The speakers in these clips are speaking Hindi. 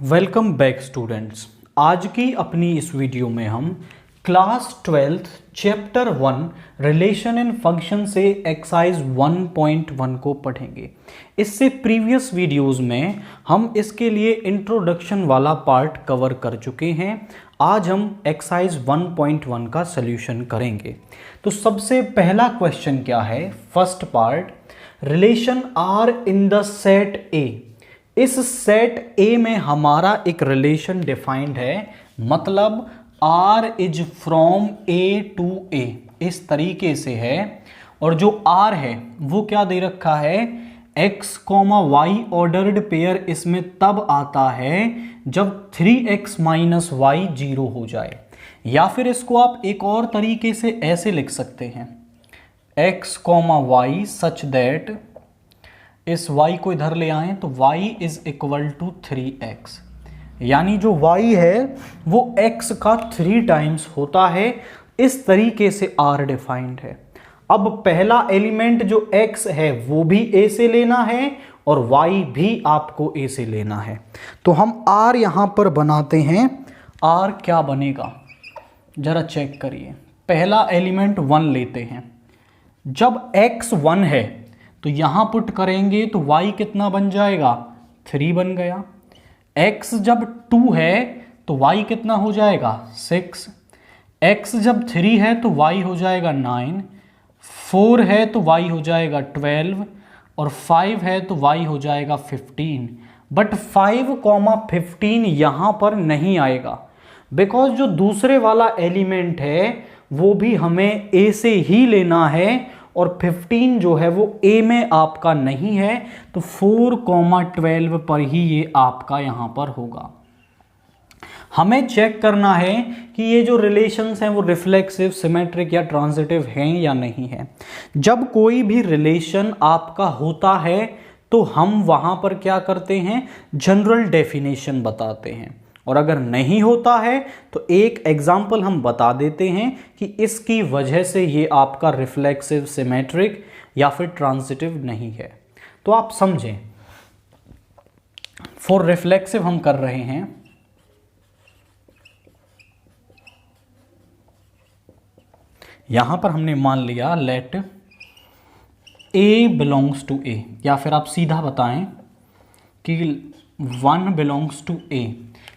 Welcome back students. आज की अपनी इस वीडियो में हम class 12th chapter 1 relation in function से एक्सरसाइज 1.1 को पढ़ेंगे। इससे प्रीवियस वीडियोस में हम इसके लिए इंट्रोडक्शन वाला पार्ट कवर कर चुके हैं। आज हम एक्सरसाइज 1.1 का सॉल्यूशन करेंगे। तो सबसे पहला क्वेश्चन क्या है? First part, relation R in the set A. इस सेट ए में हमारा एक रिलेशन डिफाइंड है, मतलब R is from A to A, इस तरीके से है। और जो R है वो क्या दे रखा है? x, y ऑर्डर्ड पेयर इसमें तब आता है जब 3x माइनस वाई 0 हो जाए। या फिर इसको आप एक और तरीके से ऐसे लिख सकते हैं, x, y सच दैट, इस y को इधर ले आएं तो y is equal to 3x, यानी जो y है वो x का 3 टाइम्स होता है। इस तरीके से R डिफाइंड है। अब पहला एलिमेंट जो x है वो भी a से लेना है और y भी आपको a से लेना है। तो हम R यहां पर बनाते हैं। R क्या बनेगा जरा चेक करिए। पहला एलिमेंट 1 लेते हैं। जब x 1 है तो यहां पुट करेंगे तो y कितना बन जाएगा? 3 बन गया। x जब 2 है तो y कितना हो जाएगा? 6। x जब 3 है तो y हो जाएगा 9, 4 है तो y हो जाएगा 12 और 5 है तो y हो जाएगा 15। बट 5,15 यहां पर नहीं आएगा, बिकॉज जो दूसरे वाला एलिमेंट है वो भी हमें a से ही लेना है और 15 जो है वो a में आपका नहीं है, तो 4,12 पर ही ये आपका यहां पर होगा। हमें चेक करना है कि ये जो रिलेशंस हैं वो रिफ्लेक्सिव, सिमेट्रिक या ट्रांजिटिव हैं या नहीं है। जब कोई भी रिलेशन आपका होता है तो हम वहां पर क्या करते हैं? जनरल डेफिनेशन बताते हैं। और अगर नहीं होता है तो एक एग्जाम्पल हम बता देते हैं कि इसकी वजह से ये आपका रिफ्लेक्सिव, सिमेट्रिक या फिर ट्रांजिटिव नहीं है। तो आप समझें, फॉर रिफ्लेक्सिव हम कर रहे हैं, यहां पर हमने मान लिया let A belongs to A, या फिर आप सीधा बताएं कि 1 बिलोंग्स टू A,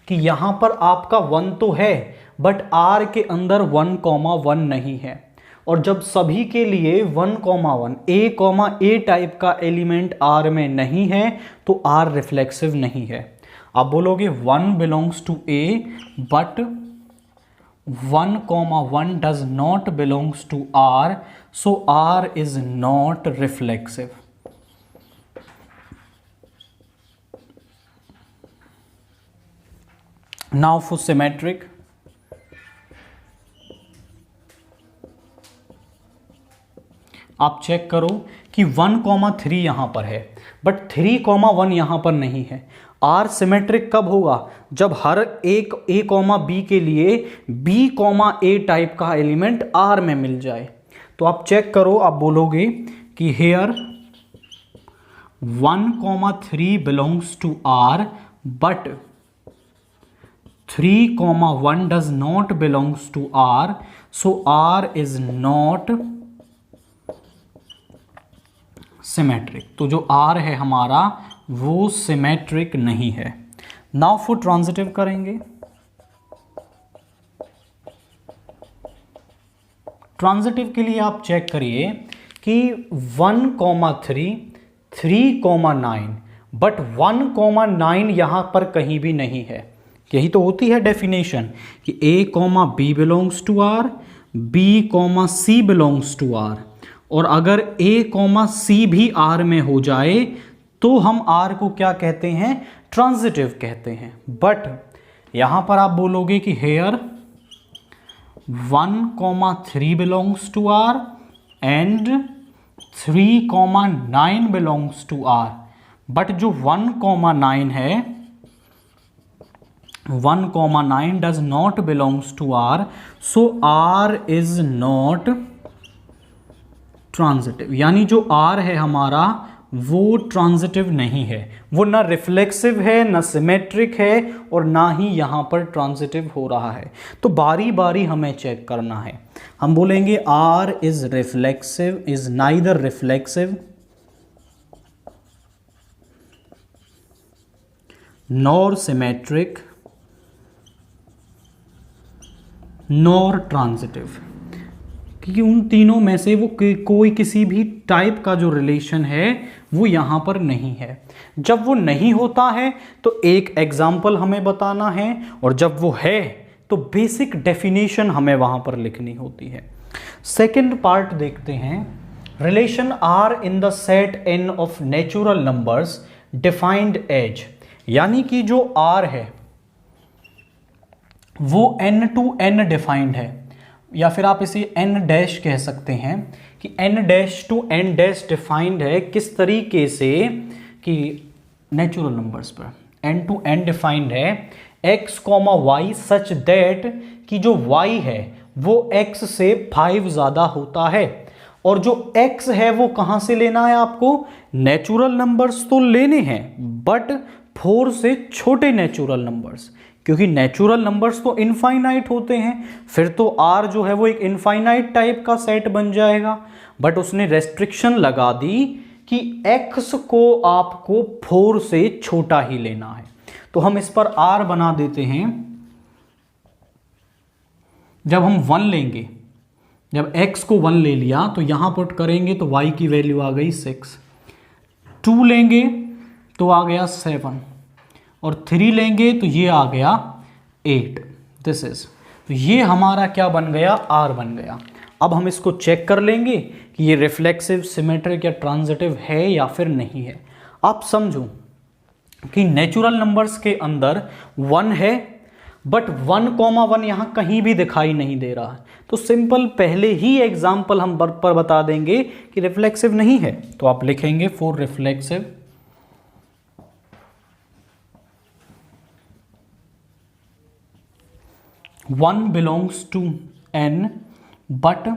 कि यहां पर आपका 1 तो है बट R के अंदर 1,1 नहीं है। और जब सभी के लिए 1,1 A टाइप का एलिमेंट R में नहीं है तो R रिफ्लेक्सिव नहीं है। आप बोलोगे 1 belongs to A but 1,1 does not belongs to R, so R is not reflexive. Now for symmetric, आप चेक करो कि 1,3 यहां पर है बट 3,1 यहां पर नहीं है। R सिमेट्रिक कब होगा? जब हर एक A, B के लिए B, A टाइप का एलिमेंट R में मिल जाए। तो आप चेक करो, आप बोलोगे कि here 1,3 belongs to R but 3,1 does not belongs to R, so R is not symmetric। तो जो R है हमारा वो सिमेट्रिक नहीं है। नाउ फॉर ट्रांजिटिव करेंगे। ट्रांजिटिव के लिए आप चेक करिए कि 1,3, 3,9 बट 1,9 यहां पर कहीं भी नहीं है। यही तो होती है डेफिनेशन कि A, B belongs to R, B, C belongs to R। और अगर A, C भी R में हो जाए तो हम R को क्या कहते हैं? ट्रांजिटिव कहते हैं। बट यहां पर आप बोलोगे कि here 1,3 belongs to R and 3,9 belongs to R, but जो 1,9 है 1,9 does not belongs to R, so R is not transitive। यानी जो R है हमारा वो ट्रांजिटिव नहीं है, वो ना रिफ्लेक्सिव है, ना सिमेट्रिक है, और ना ही यहाँ पर ट्रांजिटिव हो रहा है। तो बारी बारी हमें चेक करना है। हम बोलेंगे R is reflexive, is neither reflexive nor symmetric nor transitive, क्योंकि उन तीनों में से वो कोई किसी भी टाइप का जो रिलेशन है वो यहाँ पर नहीं है। जब वो नहीं होता है तो एक एग्जाम्पल हमें बताना है, और जब वो है तो बेसिक डेफिनेशन हमें वहाँ पर लिखनी होती है। सेकंड पार्ट देखते हैं, relation R in the set n of natural numbers defined as, यानी कि जो r है वो n टू n डिफाइंड है, या फिर आप इसे n डैश कह सकते हैं कि n dash to n dash defined है। किस तरीके से कि नेचुरल नंबर्स पर n टू n डिफाइंड है x, y सच दैट कि जो y है वो x से 5 ज़्यादा होता है, और जो x है वो कहाँ से लेना है आपको, नेचुरल नंबर्स तो लेने हैं बट 4 से छोटे नेचुरल नंबर्स, क्योंकि नेचुरल नंबर्स तो इनफाइनाइट होते हैं, फिर तो R जो है वो एक इनफाइनाइट टाइप का सेट बन जाएगा। बट उसने रेस्ट्रिक्शन लगा दी कि x को आपको 4 से छोटा ही लेना है, तो हम इस पर R बना देते हैं। जब हम 1 लेंगे, जब x को 1 ले लिया तो यहां पुट करेंगे तो y की वैल्यू आ गई 6, 2 लेंगे तो आ गया 7, और 3 लेंगे तो ये आ गया 8। दिस इज, तो ये हमारा क्या बन गया, R बन गया। अब हम इसको चेक कर लेंगे कि ये रिफ्लेक्सिव, सिमेट्रिक या ट्रांजिटिव है या फिर नहीं है। आप समझो कि नेचुरल नंबर्स के अंदर 1 है, बट 1,1 यहाँ कहीं भी दिखाई नहीं दे रहा है, तो सिंपल पहले ही एग्जाम्पल हम पर बता देंगे कि रिफ्लेक्सिव नहीं है। तो आप लिखेंगे for reflexive 1 belongs to n but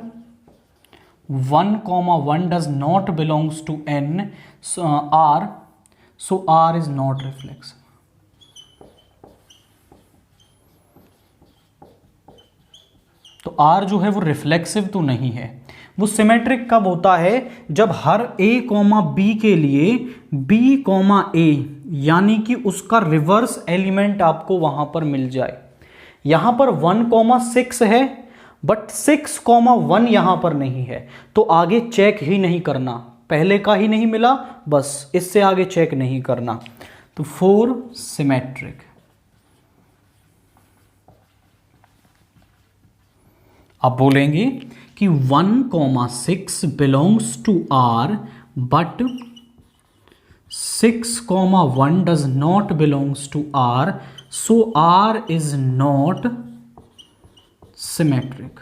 1,1 does not belongs to n, so R is not reflexive। तो R जो है वो रिफ्लेक्सिव तो नहीं है। वो सिमेट्रिक कब होता है, जब हर a, b के लिए b, a यानी कि उसका रिवर्स एलिमेंट आपको वहां पर मिल जाए। यहां पर 1,6 है बट 6,1 यहां पर नहीं है, तो आगे चेक ही नहीं करना, पहले का ही नहीं मिला बस, इससे आगे चेक नहीं करना। तो 4 सिमेट्रिक। अब बोलेंगे कि 1,6 belongs to R but 6,1 does not belongs to R, so R is not symmetric।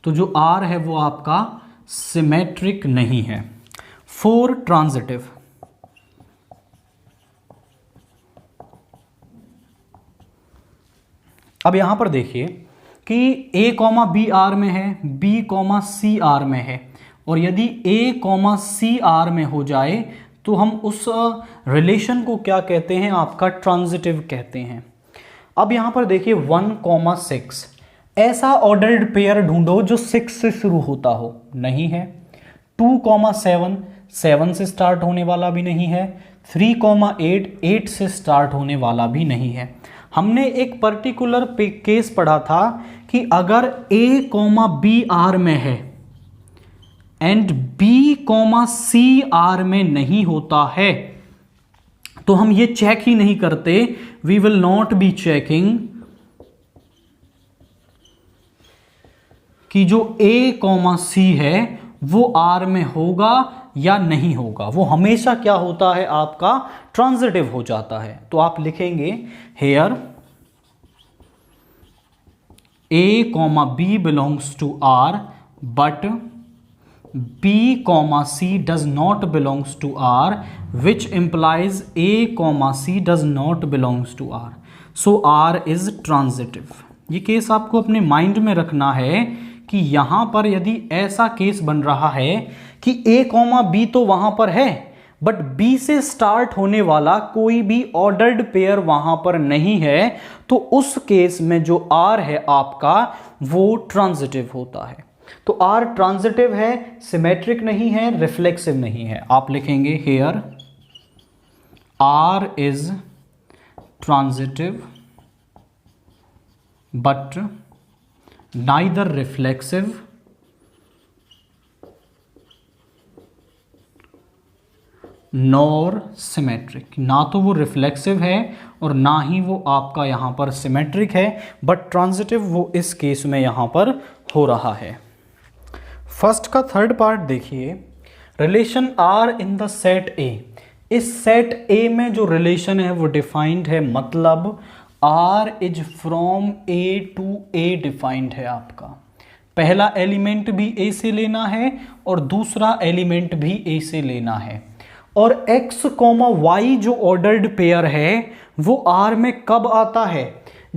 तो जो R है वो आपका सिमेट्रिक नहीं है। 4 ट्रांजिटिव। अब यहां पर देखिए कि A, B R में है, B, C R में है, और यदि A, C R में हो जाए तो हम उस रिलेशन को क्या कहते हैं, आपका ट्रांजिटिव कहते हैं। अब यहां पर देखिए 1,6, ऐसा ऑर्डर्ड पेयर ढूंढो जो 6 से शुरू होता हो, नहीं है। 2,7, 7 से स्टार्ट होने वाला भी नहीं है। 3,8, 8 से स्टार्ट होने वाला भी नहीं है। हमने एक पर्टिकुलर केस पढ़ा था कि अगर A, B R में है एंड B, C R में नहीं होता है तो हम ये चेक ही नहीं करते, we will not be checking कि जो A, C है वो R में होगा या नहीं होगा। वो हमेशा क्या होता है, आपका ट्रांजिटिव हो जाता है। तो आप लिखेंगे here A, B belongs to R but B, C does not belongs to R, which implies A, C does not belongs to R, so R is transitive। ये केस आपको अपने माइंड में रखना है कि यहां पर यदि ऐसा केस बन रहा है कि A, B तो वहां पर है बट बी से स्टार्ट होने वाला कोई भी ऑर्डर्ड पेयर वहां पर नहीं है, तो उस केस में जो आर है आपका वो ट्रांजिटिव होता है। तो आर ट्रांजिटिव है, सिमेट्रिक नहीं है, रिफ्लेक्सिव नहीं है। आप लिखेंगे here R is transitive but neither reflexive nor symmetric. ना तो वो रिफ्लेक्सिव है और ना ही वो आपका यहां पर सिमेट्रिक है, बट ट्रांजिटिव वो इस केस में यहां पर हो रहा है। फर्स्ट का थर्ड पार्ट देखिए, relation R in the set A. इस सेट ए में जो रिलेशन है वो डिफाइंड है, मतलब R is from A to A defined है आपका। पहला एलिमेंट भी ए से लेना है और दूसरा एलिमेंट भी ए से लेना है। और x, y जो ऑर्डर्ड पेयर है वो R में कब आता है?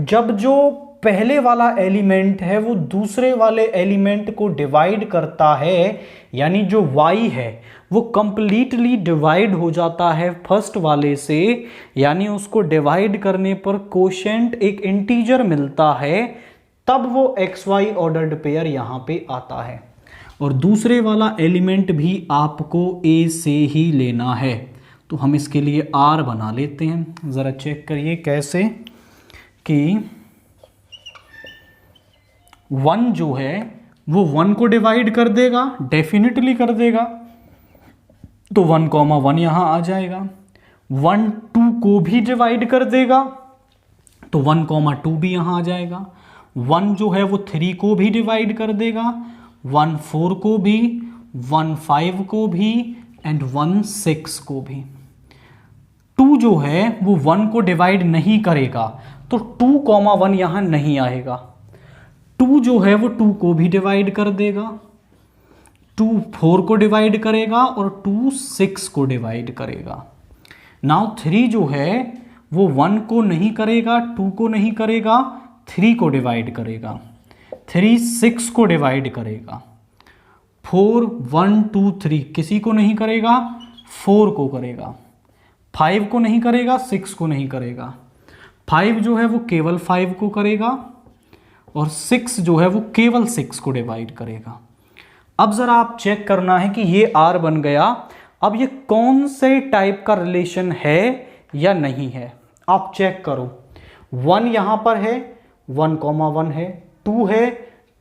जब जो पहले वाला एलिमेंट है वो दूसरे वाले एलिमेंट को डिवाइड करता है, यानी जो y है वो कंप्लीटली डिवाइड हो जाता है फर्स्ट वाले से, यानी उसको डिवाइड करने पर कोशेंट एक इंटीजर मिलता है, तब वो xy ऑर्डर्ड पेयर यहां पे आता है। और दूसरे वाला एलिमेंट भी आपको ए से ही लेना है, तो हम इसके लिए आर बना लेते हैं। ज़रा चेक करिए कैसे कि 1 जो है वो 1 को डिवाइड कर देगा, डेफिनेटली कर देगा, तो 1,1 यहाँ आ जाएगा। 1 2 को भी डिवाइड कर देगा, तो 1,2 भी यहाँ आ जाएगा। 1 जो है वो 3 को भी डिवाइड कर देगा, 1 4 को भी, 1 5 को भी एंड 1 6 को भी। 2 जो है वो 1 को डिवाइड नहीं करेगा, तो 2,1 यहां नहीं आएगा। 2 जो है वो 2 को भी डिवाइड कर देगा, 2 4 को डिवाइड करेगा और 2 6 को डिवाइड करेगा। नाउ 3 जो है वो 1 को नहीं करेगा, 2 को नहीं करेगा, 3 को डिवाइड करेगा, 3 6 को डिवाइड करेगा, 4 1 2 3 किसी को नहीं करेगा, 4 को करेगा, 5 को नहीं करेगा, 6 को नहीं करेगा, 5 जो है वो केवल 5 को करेगा और 6 जो है वो केवल 6 को डिवाइड करेगा। अब जरा आप चेक करना है कि ये R बन गया। अब ये कौन से टाइप का रिलेशन है या नहीं है, आप चेक करो। 1 यहां पर है, 1,1 है, 2 है,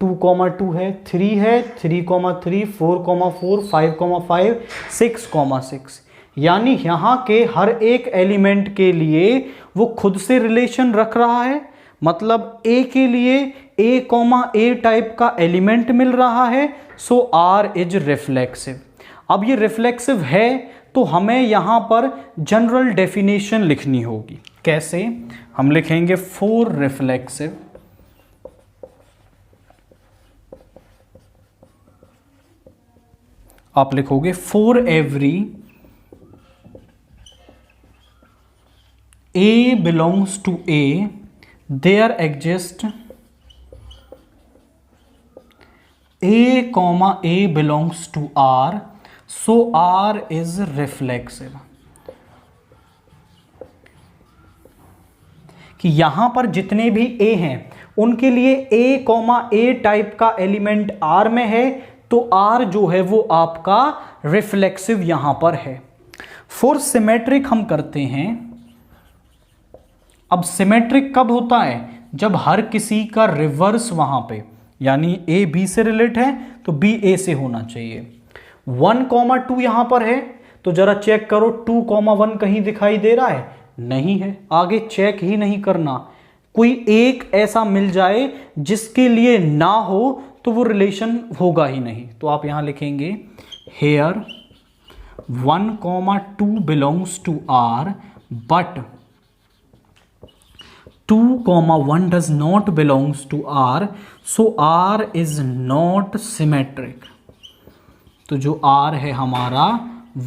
2,2 है, 3 है, 3,3, 4,4, 5,5, 6,6, यानी यहां के हर एक एलिमेंट के लिए वो खुद से रिलेशन रख रहा है। मतलब A के लिए A, टाइप का एलिमेंट मिल रहा है, सो R इज रिफ्लेक्सिव। अब ये रिफ्लेक्सिव है तो हमें यहां पर जनरल डेफिनेशन लिखनी होगी। कैसे? हम लिखेंगे फॉर रिफ्लेक्सिव आप लिखोगे for every A belongs to A there exist A, belongs to R, so R is reflexive। कि यहां पर जितने भी A हैं उनके लिए A, टाइप का एलिमेंट R में है, तो R जो है वो आपका रिफ्लेक्सिव यहां पर है। फॉर सिमेट्रिक हम करते हैं। अब सिमेट्रिक कब होता है? जब हर किसी का रिवर्स वहां पे, यानी A B से रिलेट है तो B A से होना चाहिए। 1,2 यहां पर है तो जरा चेक करो 2,1 कहीं दिखाई दे रहा है? नहीं है। आगे चेक ही नहीं करना, कोई एक ऐसा मिल जाए जिसके लिए ना हो तो वो रिलेशन होगा ही नहीं। तो आप यहां लिखेंगे here 1,2 belongs to R but 2,1 does not belongs to R, so R is not symmetric। तो जो R है हमारा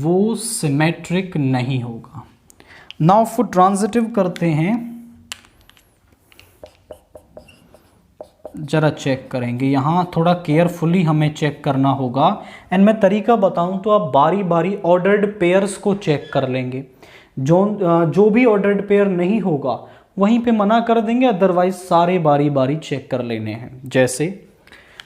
वो सिमेट्रिक नहीं होगा। नाउ फॉर ट्रांजिटिव करते हैं। ज़रा चेक करेंगे, यहाँ थोड़ा केयरफुली हमें चेक करना होगा। एंड मैं तरीका बताऊं तो आप बारी बारी ऑर्डर्ड पेयर्स को चेक कर लेंगे। जो भी ऑर्डर्ड पेयर नहीं होगा वहीं पे मना कर देंगे, अदरवाइज सारे बारी बारी चेक कर लेने हैं। जैसे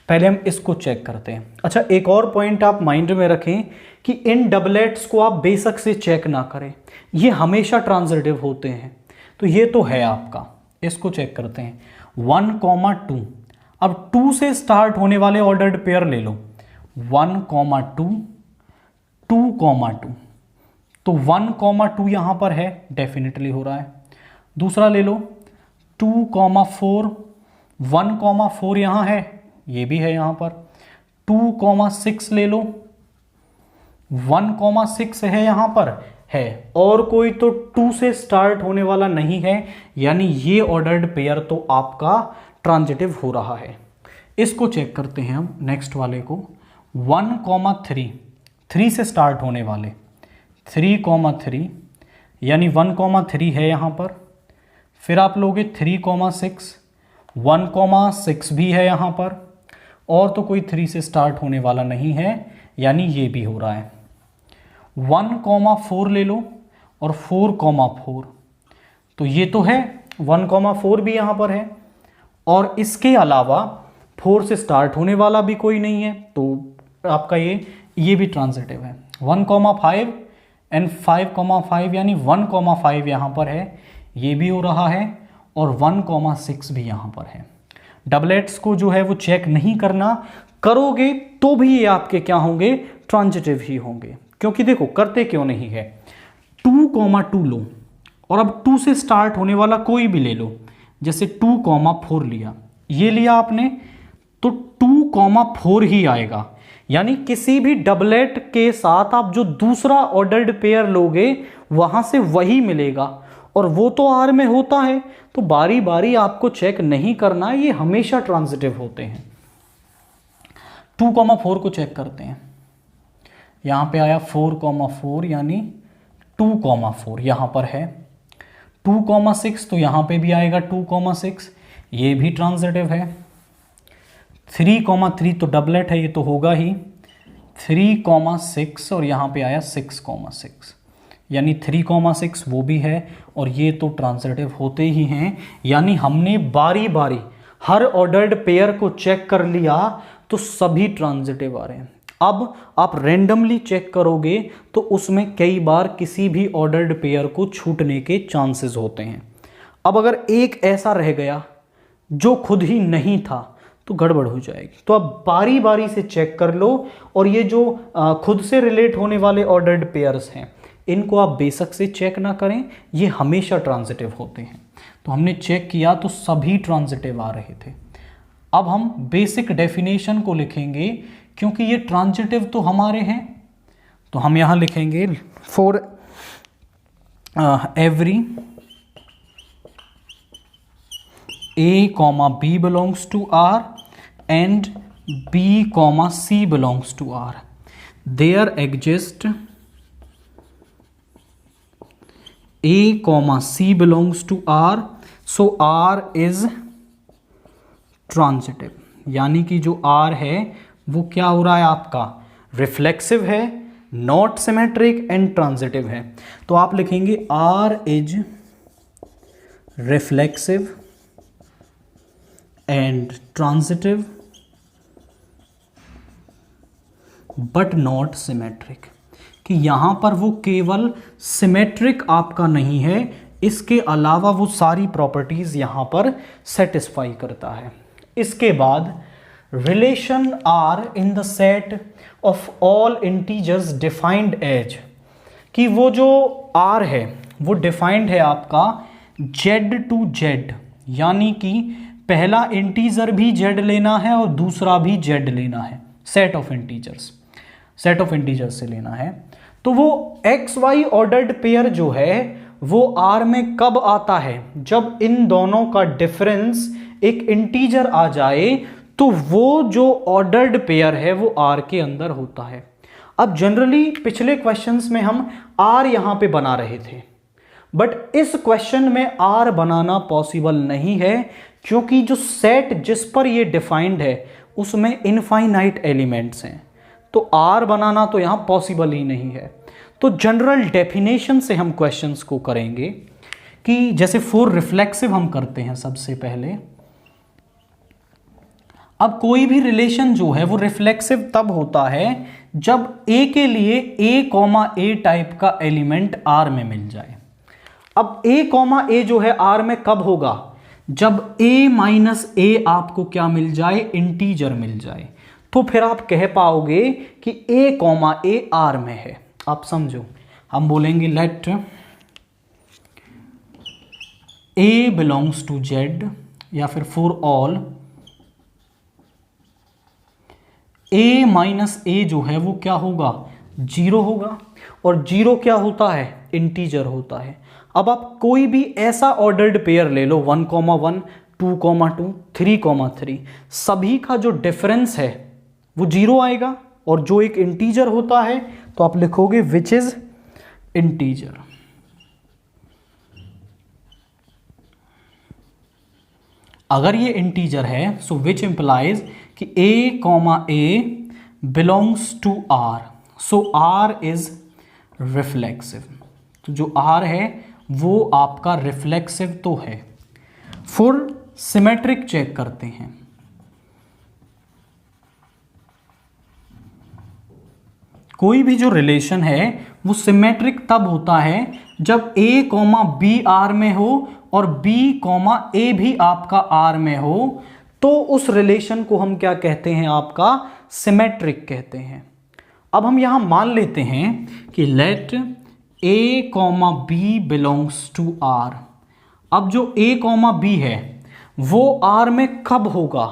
पहले हम इसको चेक करते हैं। अच्छा, एक और पॉइंट आप माइंड में रखें कि इन डबलेट्स को आप बेशक से चेक ना करें, ये हमेशा ट्रांजिटिव होते हैं। तो ये तो है आपका, इसको चेक करते हैं 1,2। अब 2 से स्टार्ट होने वाले ऑर्डर्ड पेयर ले लो 1,2, 2,2। तो 1,2 यहां पर है, डेफिनेटली हो रहा है। दूसरा ले लो 2,4, 1,4 यहां है, ये भी है यहां पर। 2,6 ले लो, 1,6 है यहां पर है, और कोई तो 2 से स्टार्ट होने वाला नहीं है, यानी ये ऑर्डर्ड पेयर तो आपका ट्रांजिटिव हो रहा है। इसको चेक करते हैं हम नेक्स्ट वाले को 1,3, 3 से स्टार्ट होने वाले 3,3, यानी 1,3 है यहां पर। फिर आप लोगे 3,6, 1,6 भी है यहां पर, और तो कोई 3 से स्टार्ट होने वाला नहीं है, यानी ये भी हो रहा है। 1,4 ले लो और 4,4, तो ये तो है, 1,4 भी यहां पर है, और इसके अलावा 4 से स्टार्ट होने वाला भी कोई नहीं है, तो आपका ये भी ट्रांजिटिव है। 1,5 एंड 5,5, यानी 1,5 यहां पर है, ये भी हो रहा है, और 1,6 भी यहां पर है। डबलेट्स को जो है वो चेक नहीं करना, करोगे तो भी ये आपके क्या होंगे, ट्रांजिटिव ही होंगे। क्योंकि देखो करते क्यों नहीं है, 2,2 लो और अब 2 से स्टार्ट होने वाला कोई भी ले लो, जैसे 2,4 लिया, ये लिया आपने, तो 2,4 ही आएगा। यानी किसी भी डबलेट के साथ आप जो दूसरा ऑर्डर्ड पेयर लोगे वहां से वही मिलेगा, और वो तो आर में होता है, तो बारी बारी आपको चेक नहीं करना, ये हमेशा ट्रांजिटिव होते हैं। 2,4 को चेक करते हैं, यहां पे आया 4,4, यानी 2,4 यहां पर है। 2,6 तो यहां पे भी आएगा 2,6, ये भी ट्रांजिटिव है। 3,3 तो डबलेट है, ये तो होगा ही, 3,6 और यहां पे आया 6,6, यानी 3,6 वो भी है, और ये तो ट्रांजिटिव होते ही हैं। यानी हमने बारी बारी हर ऑर्डर्ड पेयर को चेक कर लिया, तो सभी ट्रांजिटिव आ रहे हैं। अब आप रैंडमली चेक करोगे तो उसमें कई बार किसी भी ऑर्डर्ड पेयर को छूटने के चांसेस होते हैं। अब अगर एक ऐसा रह गया जो खुद ही नहीं था, तो गड़बड़ हो जाएगी। तो आप बारी बारी से चेक कर लो, और ये जो खुद से रिलेट होने वाले ऑर्डर्ड पेयर्स हैं, इनको आप बेशक से चेक ना करें, ये हमेशा ट्रांजिटिव होते हैं। तो हमने चेक किया तो सभी ट्रांजिटिव आ रहे थे। अब हम बेसिक डेफिनेशन को लिखेंगे, क्योंकि ये ट्रांजिटिव तो हमारे हैं, तो हम यहां लिखेंगे for every A, B belongs to R and B, C belongs to R, there exist A, C belongs to R, so R is transitive। यानी कि जो R है वो क्या हो रहा है आपका, रिफ्लेक्सिव है, नॉट सिमेट्रिक एंड ट्रांजिटिव है। तो आप लिखेंगे R is reflexive and transitive but not symmetric, कि यहां पर वो केवल सिमेट्रिक आपका नहीं है, इसके अलावा वो सारी प्रॉपर्टीज यहां पर सेटिस्फाई करता है। इसके बाद relation R in the set of all integers defined as, कि वो जो आर है वो डिफाइंड है आपका जेड टू जेड, यानी कि पहला इंटीजर भी जेड लेना है और दूसरा भी जेड लेना है, सेट ऑफ इंटीजर्स से लेना है। तो वो एक्स वाई ऑर्डर्ड पेयर जो है वो आर में कब आता है, जब इन दोनों का डिफरेंस एक इंटीजर आ जाए, तो वो जो ऑर्डर्ड पेयर है वो आर के अंदर होता है। अब जनरली पिछले क्वेश्चंस में हम आर यहां पे बना रहे थे, बट इस क्वेश्चन में आर बनाना पॉसिबल नहीं है, क्योंकि जो सेट जिस पर ये डिफाइंड है उसमें इनफाइनाइट एलिमेंट्स हैं, तो R बनाना तो यहाँ पॉसिबल ही नहीं है। तो जनरल डेफिनेशन से हम क्वेश्चंस को करेंगे कि जैसे फॉर रिफ्लेक्सिव हम करते हैं सबसे पहले। अब कोई भी रिलेशन जो है वो रिफ्लेक्सिव तब होता है जब A के लिए A, टाइप का एलिमेंट R में मिल जाए। अब A, जो है R में कब होगा? जब A-A आपको क्या मिल जाए? इंटीजर मिल जाए। तो फिर आप कह पाओगे कि A, R में है। आप समझो, हम बोलेंगे let A belongs to Z, या फिर फॉर ऑल A जो है वो क्या होगा? 0 होगा। और 0 क्या होता है? इंटीजर होता है। अब आप कोई भी ऐसा ऑर्डर्ड पेयर ले लो, 1,1, 2,2, 3,3, सभी का जो डिफरेंस है वो 0 आएगा, और जो एक इंटीजर होता है तो आप लिखोगे विच इज इंटीजर। अगर ये इंटीजर है सो विच इंप्लाइज कि A, belongs to R, so R is reflexive. तो जो R है वो आपका रिफ्लेक्सिव तो है। फॉर सिमेट्रिक चेक करते हैं। कोई भी जो रिलेशन है वो सिमेट्रिक तब होता है जब A, B R में हो और B, A भी आपका R में हो, तो उस रिलेशन को हम क्या कहते हैं? आपका सिमेट्रिक कहते हैं। अब हम यहां मान लेते हैं कि let A, B belongs to R। अब जो A, B है वो R में कब होगा?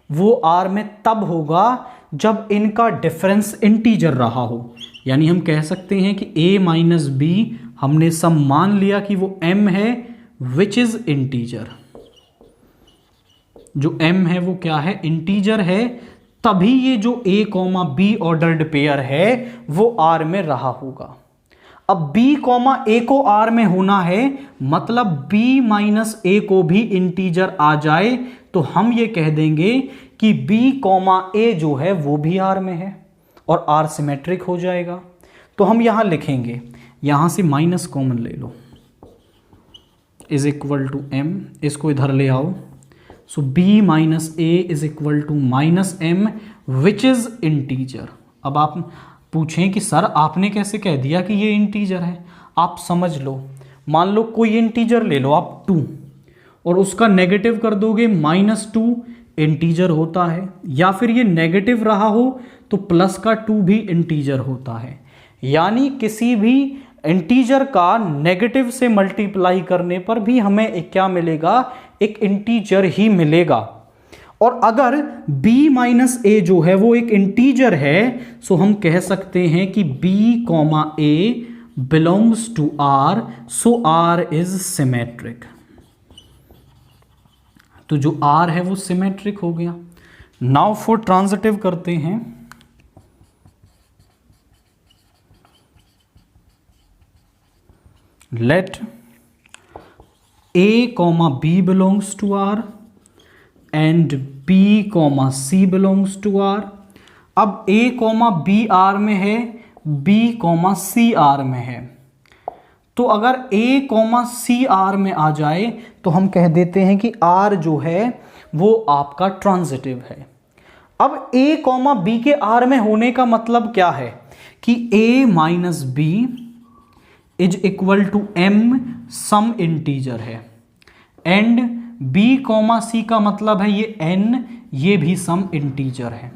वो R में तब होगा जब इनका डिफरेंस इंटीजर रहा हो। यानी हम कह सकते हैं कि A - B हमने सब मान लिया कि वो M है, विच इज इंटीजर। जो M है वो क्या है? इंटीजर है। तभी ये जो A, B ऑर्डर्ड पेयर है वो R में रहा होगा। अब B, A को R में होना है, मतलब B - A को भी इंटीजर आ जाए तो हम ये कह देंगे कि B, A जो है वो भी R में है और R सिमेट्रिक हो जाएगा। तो हम यहां लिखेंगे, यहां से माइनस कॉमन ले लो, इज इक्वल टू M, इसको इधर ले आओ। So B - A is equal to -M which is integer. अब आप पूछें कि सर आपने कैसे कह दिया कि ये इंटीजर है? आप समझ लो, मान लो कोई इंटीजर ले लो आप 2, और उसका नेगेटिव कर दोगे -2, इंटीजर होता है। या फिर ये नेगेटिव रहा हो तो प्लस का 2 भी इंटीजर होता है। यानी किसी भी इंटीजर का नेगेटिव से मल्टीप्लाई करने पर भी हमें एक क्या मिलेगा? एक इंटीजर ही मिलेगा। और अगर B - A जो है वो एक इंटीजर है, सो हम कह सकते हैं कि B, A belongs to R, so R is symmetric. तो जो R है वो सिमेट्रिक हो गया। नाउ फॉर ट्रांजिटिव करते हैं। Let A, B belongs to R and B, C belongs to R। अब A, B R में है, B, C R में है। तो अगर A, C R में आ जाए तो हम कह देते हैं कि R जो है वो आपका ट्रांजिटिव है। अब A, B के R में होने का मतलब क्या है? कि A - B is equal to M some integer है, एंड B, C का मतलब है ये N, ये भी सम इंटीजर है,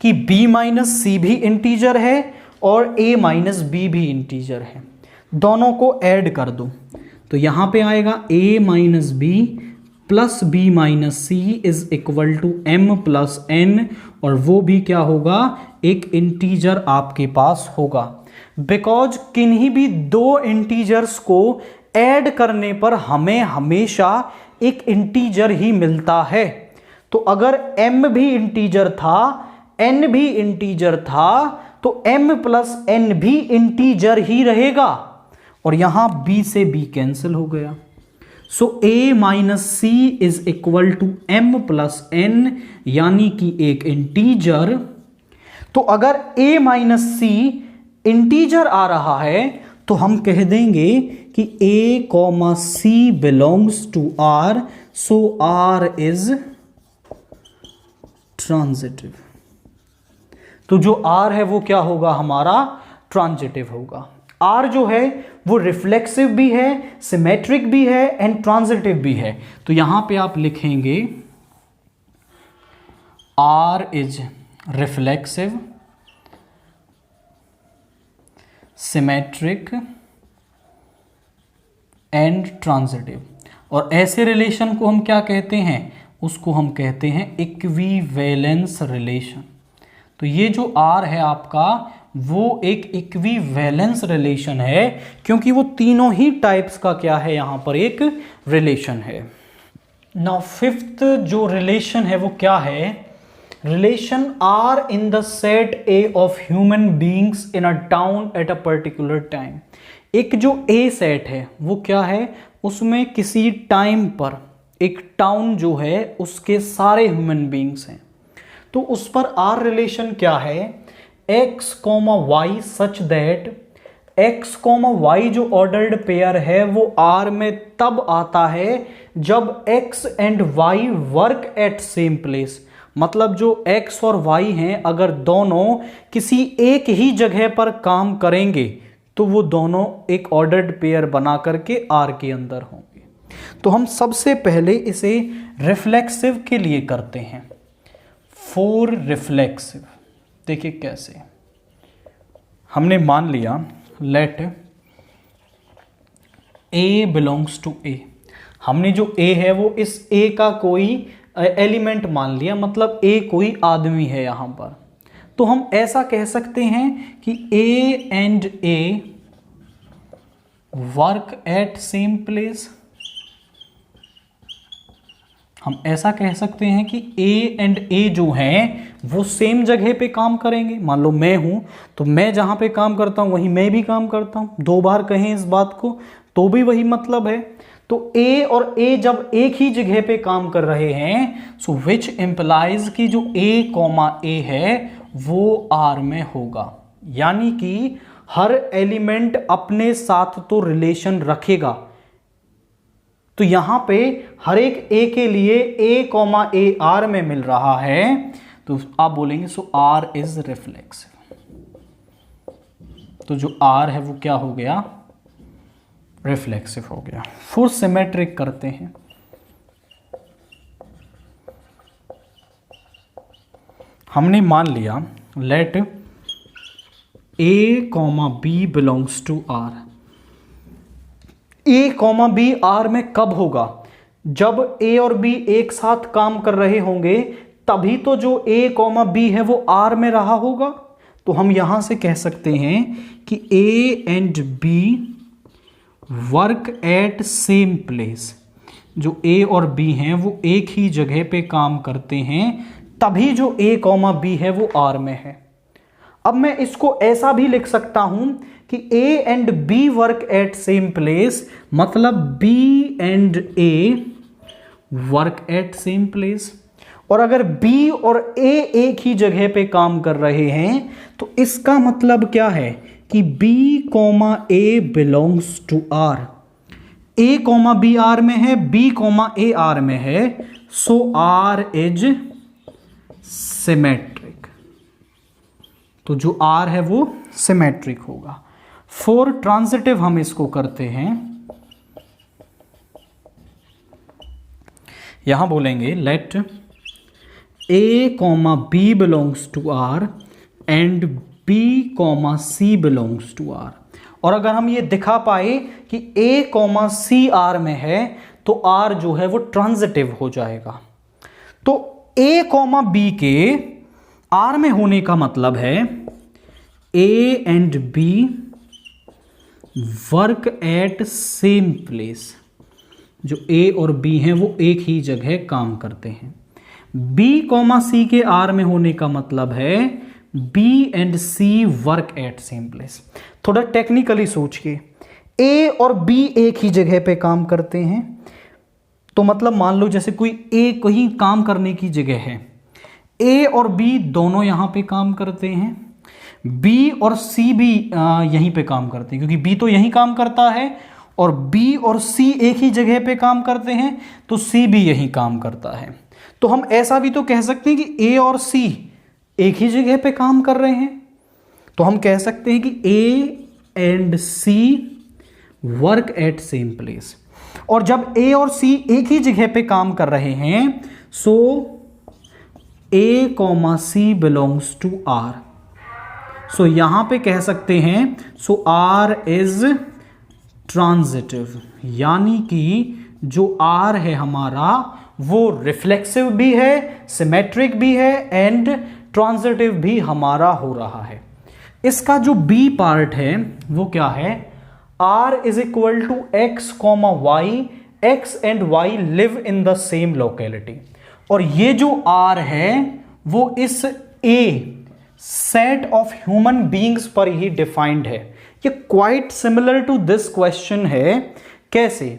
कि B - C भी इंटीजर है और A - B भी इंटीजर है। दोनों को ऐड कर दो तो यहां पे आएगा A - B plus B - C is equal to M plus N, और वो भी क्या होगा? एक इंटीजर आपके पास होगा। बिकॉज किन्हीं भी दो इंटीजर्स को ऐड करने पर हमें हमेशा एक इंटीजर ही मिलता है। तो अगर M भी इंटीजर था, N भी इंटीजर था, तो M प्लस N भी इंटीजर ही रहेगा। और यहां B से B कैंसिल हो गया। So a minus C is equal to m plus n, यानी कि एक इंटीजर। तो अगर a माइनस सी इंटीजर आ रहा है तो हम कह देंगे कि a comma C belongs to r, so r is transitive. तो जो r है वो क्या होगा, हमारा ट्रांजिटिव होगा। r जो है वो रिफ्लेक्सिव भी है, सिमेट्रिक भी है एंड ट्रांजिटिव भी है। तो यहां पे आप लिखेंगे r is reflexive, symmetric and transitive. और ऐसे रिलेशन को हम क्या कहते हैं, उसको हम कहते हैं इक्विवेलेंस रिलेशन। तो ये जो R है आपका वो एक इक्विवेलेंस रिलेशन है, क्योंकि वो तीनों ही टाइप्स का क्या है, यहां पर एक रिलेशन है। नाउ फिफ्थ जो रिलेशन है वो क्या है, relation R in the set A of human beings in a town at a particular time. एक जो ए सेट है वो क्या है, उसमें किसी टाइम पर एक टाउन जो है उसके सारे ह्यूमन बींग्स हैं। तो उस पर आर रिलेशन क्या है, X comma Y such that X comma Y जो ऑर्डर्ड पेयर है वो आर में तब आता है जब X and Y work at same place. मतलब जो x और y हैं अगर दोनों किसी एक ही जगह पर काम करेंगे तो वो दोनों एक ऑर्डर्ड पेयर बना करके R के अंदर होंगे। तो हम सबसे पहले इसे रिफ्लेक्सिव के लिए करते हैं। फॉर रिफ्लेक्सिव देखिए कैसे, हमने मान लिया let A belongs to A। हमने जो A है वो इस A का कोई एलिमेंट मान लिया, मतलब A कोई आदमी है यहां पर। तो हम ऐसा कह सकते हैं कि A and A work at same place. हम ऐसा कह सकते हैं कि A एंड A जो हैं वो सेम जगह पे काम करेंगे। मान लो मैं हूं तो मैं जहां पे काम करता हूं वहीं मैं भी काम करता हूं। दो बार कहें इस बात को तो भी वही मतलब है। तो A और A जब एक ही जगह पे काम कर रहे हैं, सो विच इंप्लाइज कि जो A कॉमा A है वो R में होगा। यानी कि हर एलिमेंट अपने साथ तो रिलेशन रखेगा। तो यहां पे हर एक A के लिए A कॉमा A R में मिल रहा है, तो आप बोलेंगे सो R इज रिफ्लेक्सिव। तो जो R है वो क्या हो गया, रिफ्लेक्सिव हो गया। फिर सिमेट्रिक करते हैं। हमने मान लिया let A comma B belongs to R। A comma B R में कब होगा, जब A और B एक साथ काम कर रहे होंगे तभी तो जो A कॉमा B है वो R में रहा होगा। तो हम यहां से कह सकते हैं कि A and B work at same place. जो A और B हैं वो एक ही जगह पे काम करते हैं, तभी जो A कॉमा B है वो R में है। अब मैं इसको ऐसा भी लिख सकता हूं कि A and B work at same place, मतलब B and A work at same place. और अगर B और A एक ही जगह पे काम कर रहे हैं तो इसका मतलब क्या है कि B comma A belongs to R। A comma B R में है, B कॉमा A R में है, सो R इज सिमेट्रिक। तो जो R है वो सिमेट्रिक होगा। फॉर ट्रांजिटिव हम इसको करते हैं। यहां बोलेंगे let A comma B belongs to R and B comma C belongs to R। और अगर हम ये दिखा पाए कि A कॉमा C R में है तो R जो है वो ट्रांजिटिव हो जाएगा। तो A कॉमा B के R में होने का मतलब है A and B work at same place. जो A और B हैं वो एक ही जगह काम करते हैं। B कॉमा C के R में होने का मतलब है B and C work at same place. थोड़ा टेक्निकली सोचिए, A और B एक ही जगह पे काम करते हैं, तो मतलब मान लो जैसे कोई ए कहीं काम करने की जगह है, ए और बी दोनों यहाँ पे काम करते हैं, बी और सी भी यहीं पे काम करते हैं, क्योंकि बी तो यहीं काम करता है और बी और सी एक ही जगह पे काम करते हैं, तो सी भी यहीं काम करता है। तो हम ऐसा भी तो कह सकते हैं कि ए और सी एक ही जगह पे काम कर रहे हैं, तो हम कह सकते हैं कि ए and C work at same place. और जब ए और सी एक ही जगह पे काम कर रहे हैं, so A comma C belongs to R. So यहां पे कह सकते हैं सो आर इज ट्रांजिटिव, यानी कि जो आर है हमारा वो रिफ्लेक्सिव भी है, सिमेट्रिक भी है एंड ट्रांजिटिव भी हमारा हो रहा है। इसका जो बी पार्ट है वो क्या है, R is equal to x comma y, x and y live in the same locality. और ये जो R है वो इस A set of human beings पर ही डिफाइंड है। ये quite similar to this question है। कैसे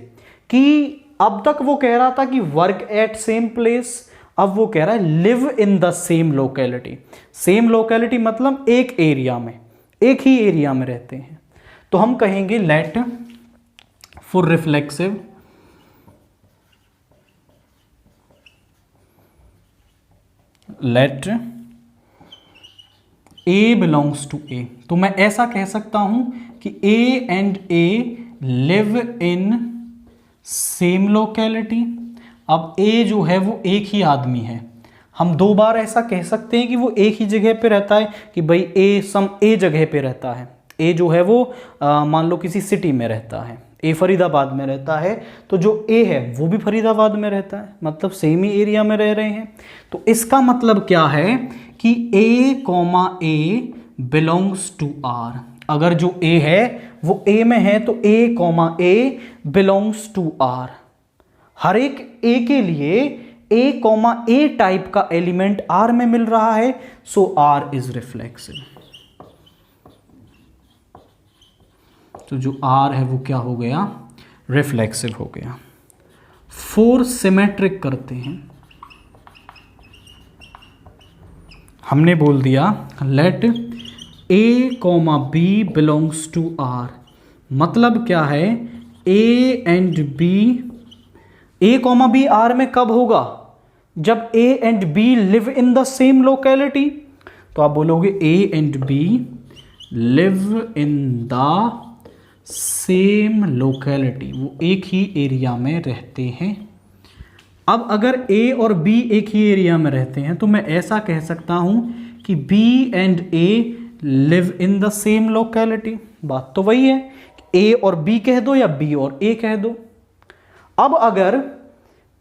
कि अब तक वो कह रहा था कि वर्क एट सेम प्लेस, अब वो कह रहा है live in the same locality. Same locality मतलब एक एरिया में, एक ही एरिया में रहते हैं। तो हम कहेंगे let for reflexive let a belongs to a. तो मैं ऐसा कह सकता हूं कि ए and A live in same locality. अब ए जो है वो एक ही आदमी है, हम दो बार ऐसा कह सकते हैं कि वो एक ही जगह पे रहता है, कि भाई ए सम ए जगह पे रहता है। ए जो है वो मान लो किसी सिटी में रहता है, ए फरीदाबाद में रहता है, तो जो ए है वो भी फरीदाबाद में रहता है, मतलब सेम ही एरिया में रह रहे हैं। तो इसका मतलब क्या है कि ए comma A belongs to R. अगर जो ए है वो ए में है तो a comma A belongs to R. हर एक ए के लिए ए कॉमा ए टाइप का एलिमेंट आर में मिल रहा है, सो आर इज रिफ्लेक्सिव। तो जो आर है वो क्या हो गया, रिफ्लेक्सिव हो गया। फोर सिमेट्रिक करते हैं। हमने बोल दिया let A comma B belongs to R. मतलब क्या है, A and B, A comma B R में कब होगा, जब A and B live in the same locality. तो आप बोलोगे A and B live in the same locality, वो एक ही एरिया में रहते हैं। अब अगर ए और बी एक ही एरिया में रहते हैं तो मैं ऐसा कह सकता हूं कि B and A live in the same locality. बात तो वही है, ए और बी कह दो या बी और ए कह दो। अब अगर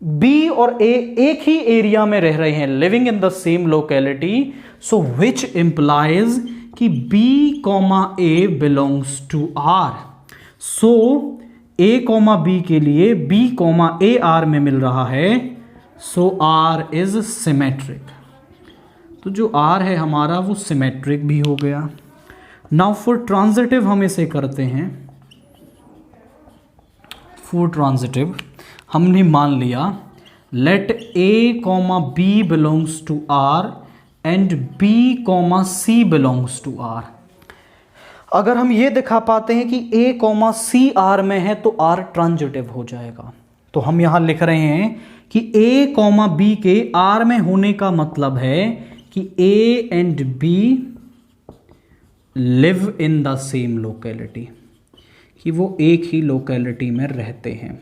बी और ए एक ही एरिया में रह रहे हैं, living in the same locality, so which implies कि B comma A belongs to R. So A comma B के लिए बी कॉमा ए आर में मिल रहा है, सो आर इज सिमेट्रिक। तो जो आर है हमारा वो सिमेट्रिक भी हो गया। नाउ फॉर ट्रांजिटिव हम इसे करते हैं। फॉर ट्रांजिटिव हमने मान लिया let A comma B belongs to R and B comma C belongs to R. अगर हम ये दिखा पाते हैं कि ए कॉमा सी आर में है तो आर ट्रांजिटिव हो जाएगा। तो हम यहां लिख रहे हैं कि ए कॉमा बी के आर में होने का मतलब है कि ए and B live in the same locality, कि वो एक ही लोकेलिटी में रहते हैं।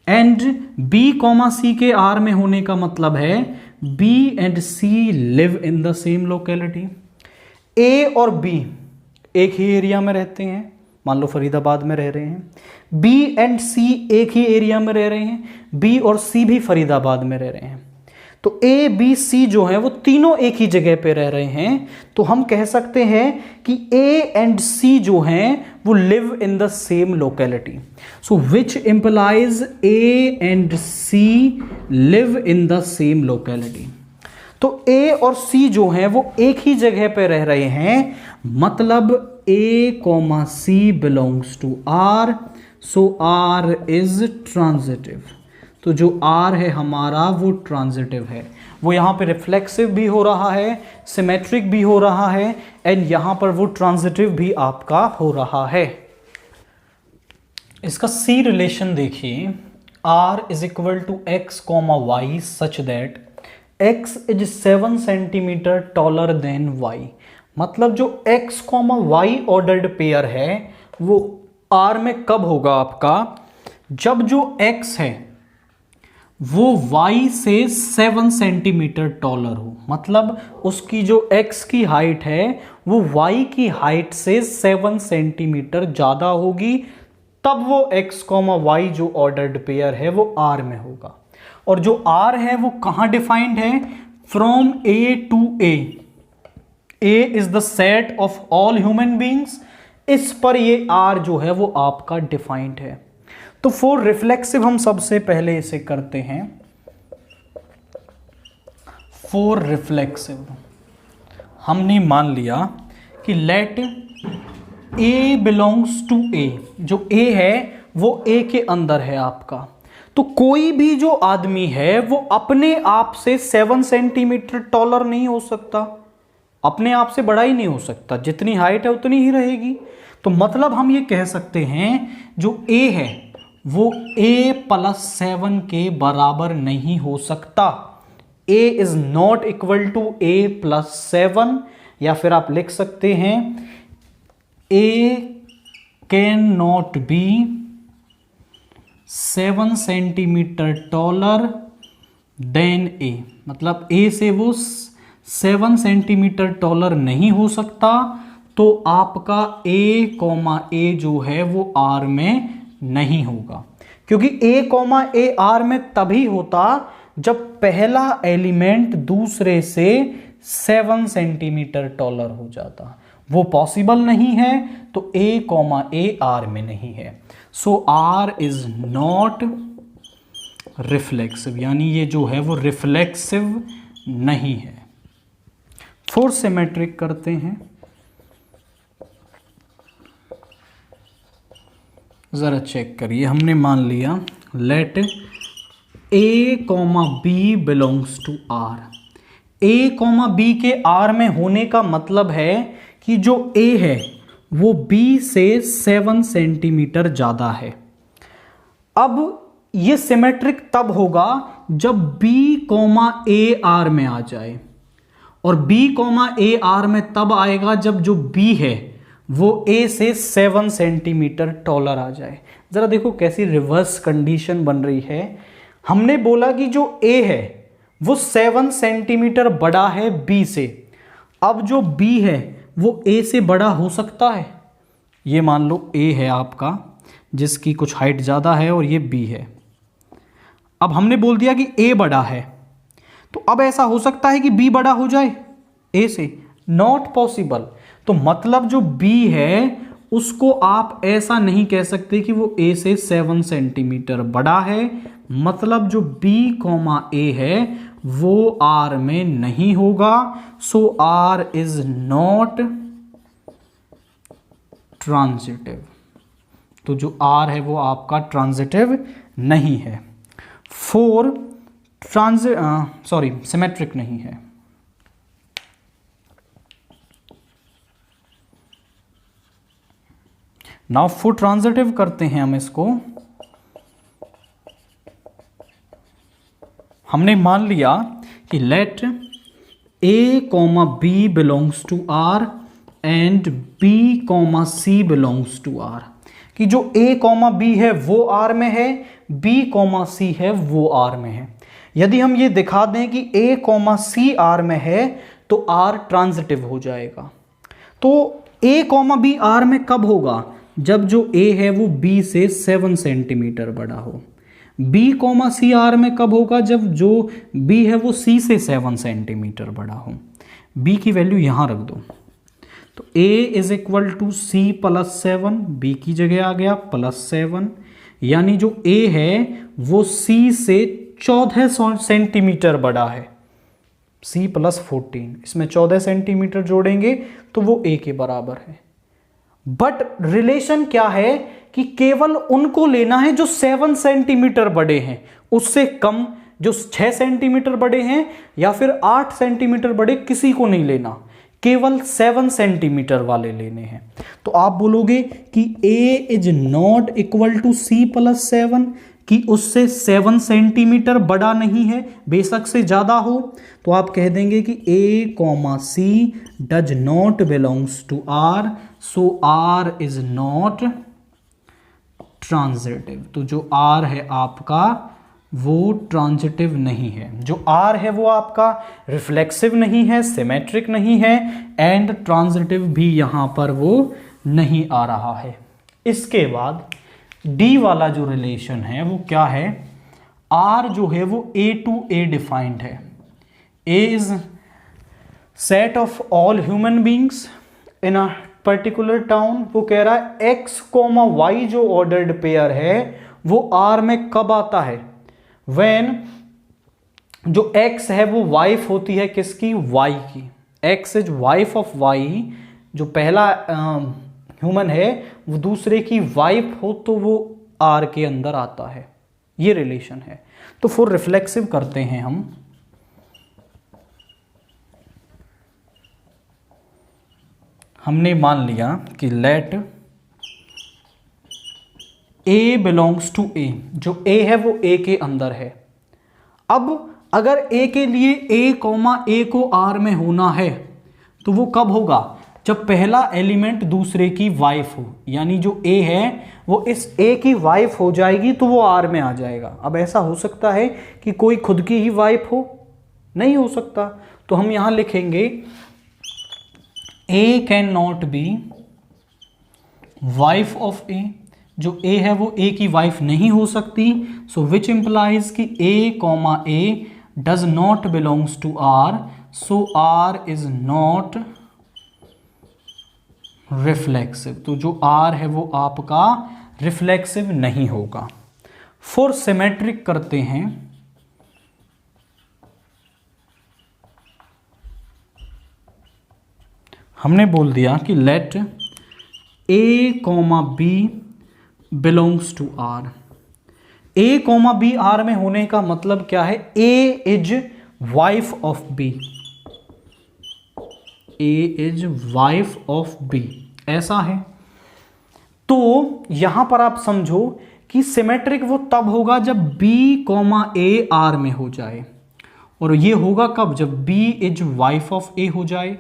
एंड बी कॉमा सी के आर में होने का मतलब है B and C live in the same locality. A और बी एक ही एरिया में रहते हैं, मान लो फरीदाबाद में रह रहे हैं। बी एंड सी एक ही एरिया में रह रहे हैं, बी और सी भी फरीदाबाद में रह रहे हैं। तो ए बी सी जो है वो तीनों एक ही जगह पे रह रहे हैं। तो हम कह सकते हैं कि ए एंड सी जो हैं वो live in the same locality. So which implies A and C live in the same locality. तो ए और सी जो हैं वो एक ही जगह पे रह रहे हैं, मतलब A comma C belongs to R, so R is transitive. तो जो R है हमारा वो ट्रांजिटिव है, वो यहाँ पे रिफ्लेक्सिव भी हो रहा है, सिमेट्रिक भी हो रहा है, एंड यहाँ पर वो ट्रांजिटिव भी आपका हो रहा है। इसका C रिलेशन देखिए, R is equal to x comma Y such that x is 7 centimetre taller than y। मतलब जो x comma y ordered pair है वो R में कब होगा आपका, जब जो x है वो y से 7 सेंटीमीटर टॉलर हो। मतलब उसकी जो x की हाइट है वो y की हाइट से 7 सेंटीमीटर ज़्यादा होगी, तब वो x कॉमा वाई जो ऑर्डर्ड पेयर है वो R में होगा। और जो R है वो कहाँ डिफाइंड है, from A to A। A is the set of all human beings, इस पर ये R जो है वो आपका डिफाइंड है। तो फॉर रिफ्लेक्सिव हम सबसे पहले इसे करते हैं। फॉर रिफ्लेक्सिव हमने मान लिया कि let A belongs to A, जो A है वो A के अंदर है आपका। तो कोई भी जो आदमी है वो अपने आप से 7 सेंटीमीटर टॉलर नहीं हो सकता, अपने आप से बड़ा ही नहीं हो सकता, जितनी हाइट है उतनी ही रहेगी। तो मतलब हम ये कह सकते हैं जो A है वो A प्लस 7 के बराबर नहीं हो सकता। A is not equal to A plus 7, या फिर आप लिख सकते हैं A can not be 7 centimetre taller than A। मतलब A से वो 7 सेंटीमीटर टॉलर नहीं हो सकता, तो आपका A कॉमा A जो है वो R में नहीं होगा। क्योंकि A कॉमा A R में तभी होता जब पहला एलिमेंट दूसरे से 7 सेंटीमीटर टॉलर हो जाता, वो पॉसिबल नहीं है, तो A कॉमा A R में नहीं है। सो R इज नॉट रिफ्लेक्सिव, यानी ये जो है वो रिफ्लेक्सिव नहीं है। फोर सिमेट्रिक करते हैं, जरा चेक करिए। हमने मान लिया let A comma B belongs to R। A comma B के R में होने का मतलब है कि जो A है वो B से 7 सेंटीमीटर ज़्यादा है। अब ये सिमेट्रिक तब होगा जब B कॉमा A R में आ जाए, और B कॉमा A R में तब आएगा जब जो B है वो A से 7 सेंटीमीटर टॉलर आ जाए। ज़रा देखो कैसी रिवर्स कंडीशन बन रही है। हमने बोला कि जो A है वो 7 सेंटीमीटर बड़ा है B से। अब जो B है वो A से बड़ा हो सकता है। ये मान लो A है आपका जिसकी कुछ हाइट ज़्यादा है और ये B है। अब हमने बोल दिया कि A बड़ा है, तो अब ऐसा हो सकता है कि B बड़ा हो जाए A से? Not possible. तो मतलब जो B है उसको आप ऐसा नहीं कह सकते कि वो A से 7 सेंटीमीटर बड़ा है। मतलब जो B कॉमा A है वो R में नहीं होगा। सो R इज नॉट ट्रांजिटिव। तो जो R है वो आपका ट्रांजिटिव नहीं है। फोर सिमेट्रिक नहीं है। नाउ फॉर ट्रांजिटिव करते हैं हम इसको। हमने मान लिया कि let A comma B belongs to R and B comma C belongs to R, कि जो A कॉमा B है वो R में है, B कॉमा C है वो R में है। यदि हम ये दिखा दें कि A कॉमा C R में है तो R ट्रांजिटिव हो जाएगा। तो A कॉमा B R में कब होगा? जब जो A है वो B से 7 सेंटीमीटर बड़ा हो। B कॉमा C R में कब होगा? जब जो B है वो C से 7 सेंटीमीटर बड़ा हो। B की वैल्यू यहाँ रख दो, तो A is equal to C plus 7, B की जगह आ गया प्लस 7, यानी जो A है वो C से 14 सेंटीमीटर बड़ा है। C प्लस 14, इसमें 14 सेंटीमीटर जोड़ेंगे तो वो A के बराबर है। बट रिलेशन क्या है कि केवल उनको लेना है जो 7 सेंटीमीटर बड़े हैं, उससे कम जो 6 सेंटीमीटर बड़े हैं या फिर 8 सेंटीमीटर बड़े, किसी को नहीं लेना, केवल 7 सेंटीमीटर वाले लेने हैं। तो आप बोलोगे कि A is not equal to C plus 7, कि उससे 7 सेंटीमीटर बड़ा नहीं है, बेशक से ज़्यादा हो। तो आप कह देंगे कि A comma C does not belongs to R, so R is not transitive. तो जो R है आपका वो ट्रांजिटिव नहीं है, जो R है वो आपका रिफ्लेक्सिव नहीं है, सिमेट्रिक नहीं है, एंड ट्रांजिटिव भी यहां पर वो नहीं आ रहा है। इसके बाद D वाला जो रिलेशन है वो क्या है, R जो है वो A टू A डिफाइंड है। A is set of all human beings in a particular town. वो कह रहा है X कोमा Y जो ऑर्डर्ड पेयर है वो R में कब आता है, When जो X है वो वाइफ होती है किसकी, Y की। X is wife of Y, जो पहला ह्यूमन है वो दूसरे की वाइफ हो तो वो R के अंदर आता है, ये रिलेशन है। तो फॉर रिफ्लेक्सिव करते हैं हम, हमने मान लिया कि let A belongs to A, जो A है वो A के अंदर है। अब अगर A के लिए A कॉमा A को R में होना है तो वो कब होगा, जब पहला एलिमेंट दूसरे की वाइफ हो, यानी जो A है वो इस A की वाइफ हो जाएगी तो वो R में आ जाएगा। अब ऐसा हो सकता है कि कोई खुद की ही वाइफ हो, नहीं हो सकता। तो हम यहां लिखेंगे A can not be wife of A, जो A है वो A की वाइफ नहीं हो सकती। सो विच इंप्लाइज कि A comma A does not belongs to R, so R is not reflexive. तो जो R है वो आपका रिफ्लेक्सिव नहीं होगा। फॉर सिमेट्रिक करते हैं, हमने बोल दिया कि let A comma B belongs to R। A comma B R में होने का मतलब क्या है, A is wife of B, A is wife of B, ऐसा है। तो यहां पर आप समझो कि सिमेट्रिक वो तब होगा जब B कॉमा A R में हो जाए, और ये होगा कब, जब B is wife of A हो जाए।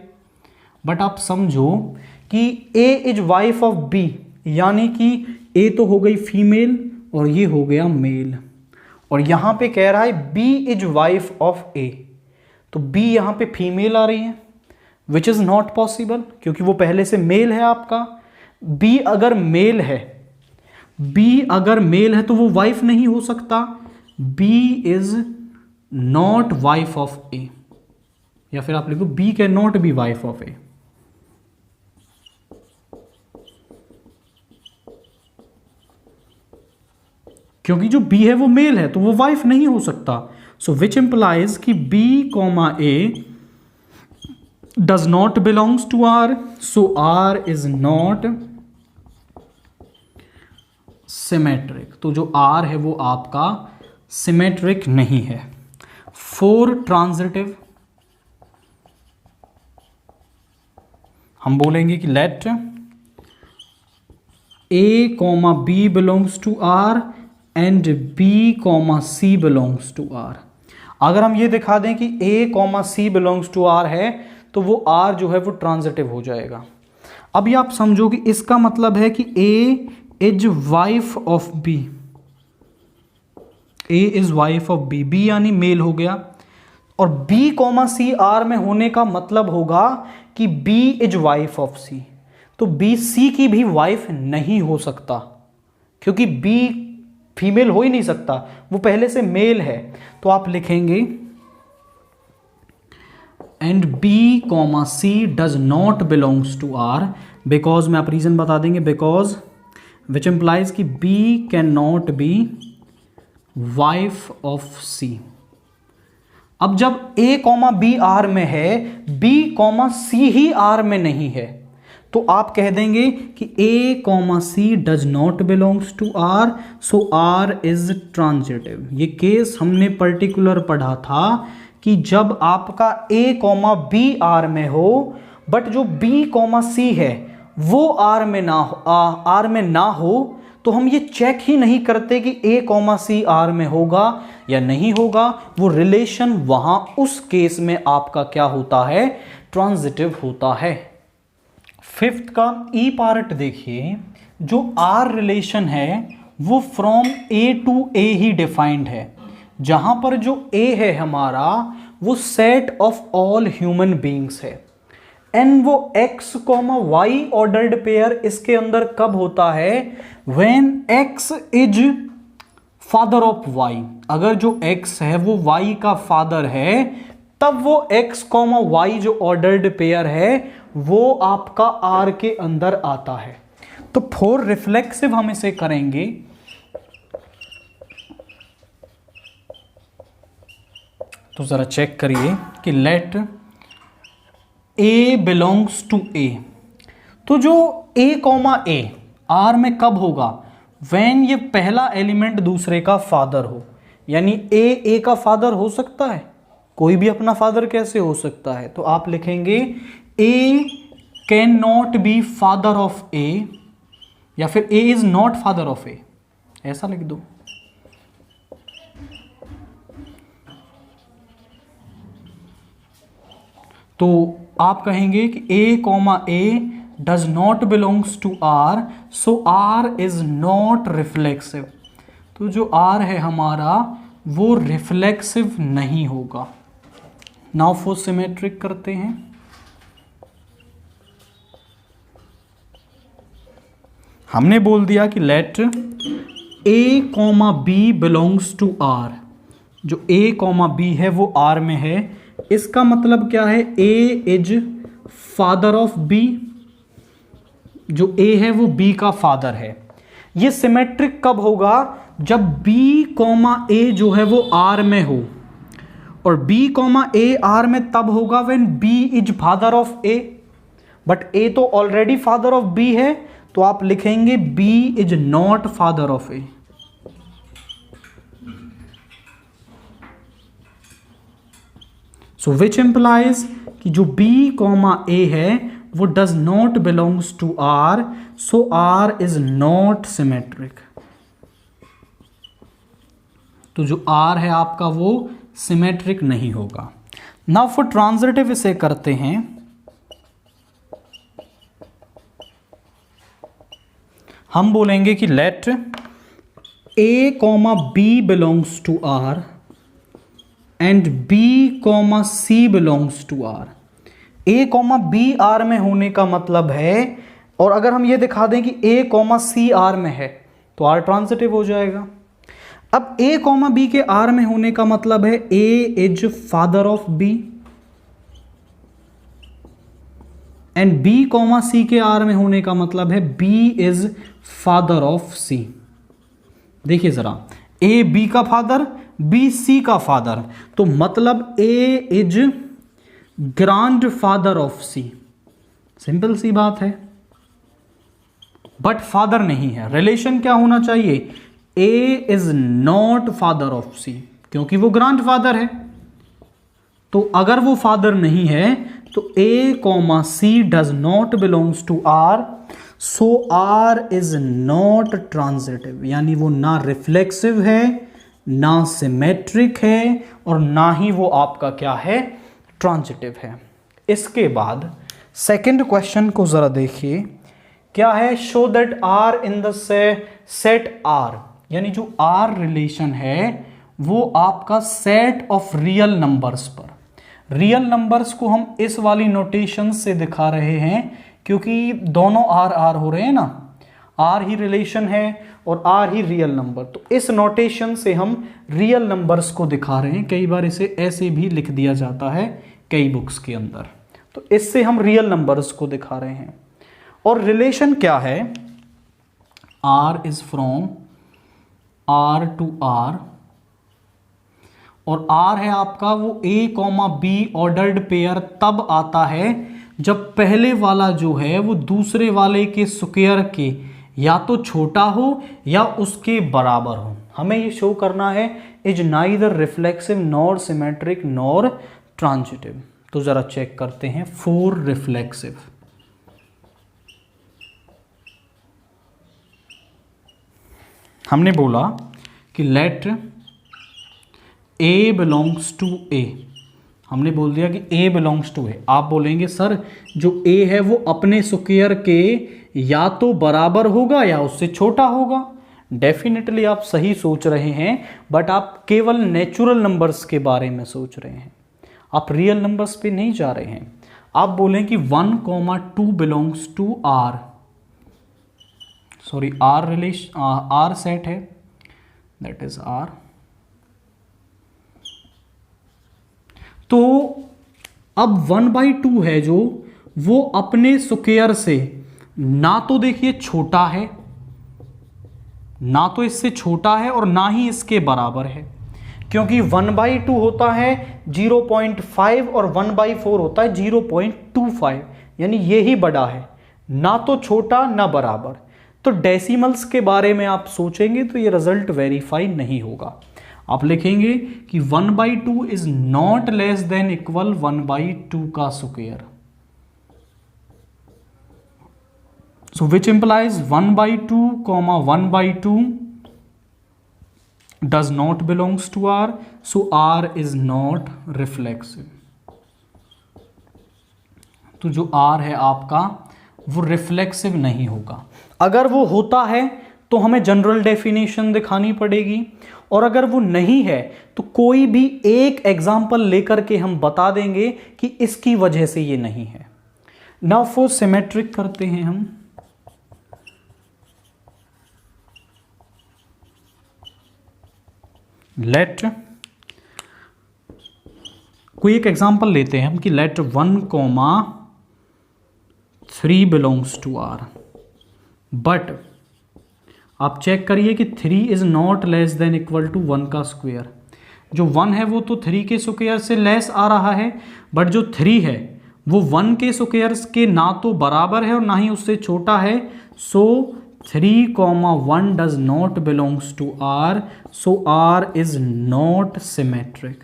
बट आप समझो कि A is wife of B, यानी कि A तो हो गई फीमेल और ये हो गया मेल, और यहां पे कह रहा है B is wife of A, तो B यहां पे फीमेल आ रही है, विच इज नॉट पॉसिबल, क्योंकि वो पहले से मेल है आपका। B अगर मेल है, B अगर मेल है तो वो वाइफ नहीं हो सकता। B is not wife of A, या फिर आप लिखो B can not be wife of A। क्योंकि जो B है वो मेल है तो वो वाइफ नहीं हो सकता। सो विच इंप्लाइज कि B comma A does not belongs to R, so R is not symmetric. तो जो R है वो आपका सिमेट्रिक नहीं है। फॉर ट्रांजिटिव हम बोलेंगे कि let A comma B belongs to R and B comma C belongs to R। अगर हम ये दिखा दें कि A comma C belongs to R है तो वो R जो है वो ट्रांजिटिव हो जाएगा। अब ये आप समझो कि इसका मतलब है कि A is wife of B, A is wife of B, B यानी मेल हो गया, और B कॉमा C R में होने का मतलब होगा कि B is wife of C, तो B C की भी वाइफ नहीं हो सकता, क्योंकि B फीमेल हो ही नहीं सकता, वो पहले से मेल है। तो आप लिखेंगे and B comma C does not belongs to R, because में आप रीजन बता देंगे, बिकॉज विच इंप्लाइज कि B can not be wife of C। अब जब A कॉमा B R में है, B कॉमा C ही R में नहीं है, तो आप कह देंगे कि A comma C does not belongs to R, so R is transitive. ये केस हमने पर्टिकुलर पढ़ा था कि जब आपका A कॉमा B R में हो बट जो B कॉमा C है वो R में ना हो तो हम ये चेक ही नहीं करते कि A कॉमा सी R में होगा या नहीं होगा, वो रिलेशन वहां उस केस में आपका क्या होता है, ट्रांजिटिव होता है। फिफ्थ का ई पार्ट देखिए, जो R रिलेशन है वो फ्रॉम A टू A ही डिफाइंड है, जहां पर जो A है हमारा वो set of all human beings है, एंड वो x comma y ordered pair इसके अंदर कब होता है, when x is father of y। अगर जो x है वो y का फादर है तब वो x कॉमा वाई जो ऑर्डर्ड पेयर है वो आपका R के अंदर आता है। तो फॉर रिफ्लेक्सिव हम इसे करेंगे, तो जरा चेक करिए कि let A belongs to A। तो जो A कॉमा A R में कब होगा, व्हेन ये पहला एलिमेंट दूसरे का फादर हो, यानी A का फादर हो सकता है, कोई भी अपना फादर कैसे हो सकता है, तो आप लिखेंगे A can not be father of A, या फिर A is not father of A, ऐसा लिख दो। तो आप कहेंगे कि A comma A does not belongs to R, so R is not reflexive. तो जो R है हमारा वो रिफ्लेक्सिव नहीं होगा। नाउ फॉर सिमेट्रिक करते हैं। हमने बोल दिया कि let A comma B belongs to R। जो A कॉमा B है वो R में है, इसका मतलब क्या है, A is father of B। जो A है वो B का फादर है। ये सिमेट्रिक कब होगा, जब B कॉमा A जो है वो R में हो, और B कॉमा A R में तब होगा when B is father of A, but A तो ऑलरेडी फादर ऑफ B है, तो आप लिखेंगे B is not father of A। So which implies कि जो B कॉमा A है वो does not belongs to R, so R is not symmetric. तो जो R है आपका वो सिमेट्रिक नहीं होगा। नाउ फॉर ट्रांजिटिव इसे करते हैं। हम बोलेंगे कि let A comma B belongs to R and B comma C belongs to R। A comma B R में होने का मतलब है, और अगर हम ये दिखा दें कि A कॉमा C R में है तो R ट्रांजिटिव हो जाएगा। अब A कॉमा B के R में होने का मतलब है A is father of B, and B comma C के R में होने का मतलब है B is father of C। देखिए जरा, A B का फादर, B C का फादर, तो मतलब A is grandfather of C। Simple सी बात है, बट फादर नहीं है। रिलेशन क्या होना चाहिए, A is not father of C, क्योंकि वो ग्रैंड फादर है। तो अगर वो फादर नहीं है तो A comma C does not belongs to R, so R is not transitive, यानी वो ना रिफ्लेक्सिव है, ना सिमेट्रिक है, और ना ही वो आपका क्या है, ट्रांजिटिव है। इसके बाद सेकंड क्वेश्चन को जरा देखिए, क्या है, show that R in the set R, यानी जो R रिलेशन है वो आपका सेट ऑफ रियल नंबर्स पर। रियल नंबर्स को हम इस वाली नोटेशन से दिखा रहे हैं क्योंकि दोनों R हो रहे हैं ना, R ही रिलेशन है और R ही रियल नंबर, तो इस नोटेशन से हम रियल नंबर्स को दिखा रहे हैं। कई बार इसे ऐसे भी लिख दिया जाता है कई बुक्स के अंदर, तो इससे हम रियल नंबर्स को दिखा रहे हैं। और रिलेशन क्या है, R is from R to R, और R है आपका वो A comma B ordered pair तब आता है जब पहले वाला जो है वो दूसरे वाले के स्क्वायर के या तो छोटा हो या उसके बराबर हो। हमें ये शो करना है is neither reflexive nor symmetric nor transitive. तो जरा चेक करते हैं। 4 रिफ्लेक्सिव, हमने बोला कि let A belongs to A, हमने बोल दिया कि A बिलोंग्स टू A। आप बोलेंगे सर जो A है वो अपने स्क्वायर के या तो बराबर होगा या उससे छोटा होगा। डेफिनेटली आप सही सोच रहे हैं, बट आप केवल नेचुरल नंबर्स के बारे में सोच रहे हैं, आप रियल नंबर्स पे नहीं जा रहे हैं। आप बोलें कि 1, 2 belongs to R, sorry R set है, दैट इज R। तो अब 1/2 है जो वो अपने स्क्वायर से ना तो देखिए छोटा है, ना तो इससे छोटा है और ना ही इसके बराबर है, क्योंकि 1/2 होता है 0.5 और 1/4 होता है 0.25, यानी ये ही बड़ा है, ना तो छोटा ना बराबर। तो डेसिमल्स के बारे में आप सोचेंगे तो ये रिजल्ट वेरीफाई नहीं होगा। आप लिखेंगे कि 1/2 is not less than equal 1/2 का square. So which implies 1/2, 1/2 does not belongs to R, so R is not reflexive। तो जो R है आपका वो रिफ्लेक्सिव नहीं होगा। अगर वो होता है तो हमें जनरल डेफिनेशन दिखानी पड़ेगी, और अगर वो नहीं है तो कोई भी एक एग्जाम्पल लेकर के हम बता देंगे कि इसकी वजह से ये नहीं है। नाउ फॉर सिमेट्रिक करते हैं हम। लेट कोई एक एग्जाम्पल लेते हैं हम कि let 1, 3 belongs to R, but आप चेक करिए कि 3 is not less than equal to 1 का स्क्वायर। जो 1 है वो तो 3 के स्क्वायर से लेस आ रहा है, बट जो 3 है वो 1 के स्क्वायर के ना तो बराबर है और ना ही उससे छोटा है। So 3, 1 does not belongs to R, so R is not symmetric.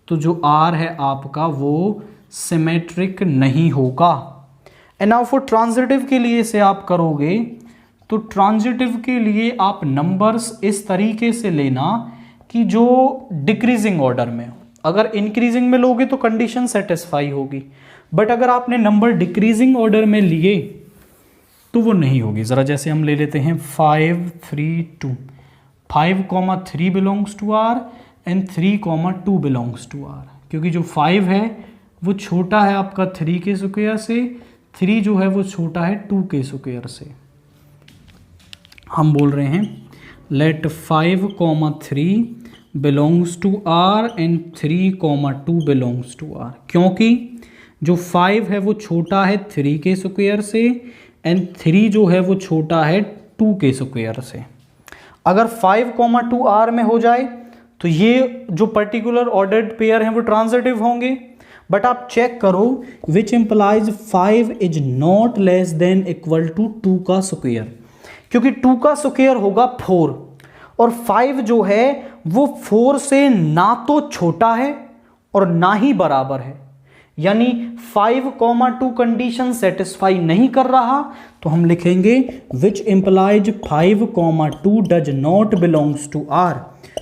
तो जो R है आपका वो सिमेट्रिक नहीं होगा। एंड नाउ फॉर ट्रांजिटिव के लिए इसे आप करोगे तो ट्रांजिटिव के लिए आप नंबर्स इस तरीके से लेना कि जो डिक्रीजिंग ऑर्डर में हो। अगर इंक्रीजिंग में लोगे तो कंडीशन सेटिस्फाई होगी, बट अगर आपने नंबर डिक्रीजिंग ऑर्डर में लिए तो वो नहीं होगी। ज़रा जैसे हम ले लेते हैं 5, 3, 2। 5, 3 belongs to R and 3, 2 belongs to R, क्योंकि जो 5 है वो छोटा है आपका 3 के स्क्वायर से, 3 जो है वो छोटा है 2 के स्क्वायर से। हम बोल रहे हैं let 5, 3 belongs to R and 3, 2 belongs to R, क्योंकि जो 5 है वो छोटा है 3 के स्क्वायर से एंड 3 जो है वो छोटा है 2 के स्क्वायर से। अगर 5, 2 R में हो जाए तो ये जो पर्टिकुलर ऑर्डर्ड पेयर हैं वो ट्रांजिटिव होंगे, बट आप चेक करो which implies 5 is not less than equal to 2 का स्क्वायर, क्योंकि 2 का स्क्वायर होगा 4 और 5 जो है वो 4 से ना तो छोटा है और ना ही बराबर है, यानी 5, 2 कंडीशन सेटिस्फाई नहीं कर रहा। तो हम लिखेंगे which implies 5, 2 does not belongs to R,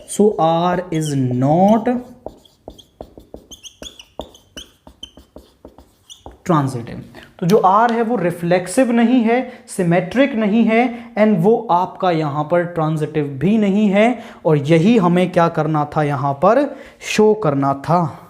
so R is not transitive. तो जो R है वो रिफ्लेक्सिव नहीं है, सिमेट्रिक नहीं है, एंड वो आपका यहां पर ट्रांजिटिव भी नहीं है, और यही हमें क्या करना था, यहां पर शो करना था।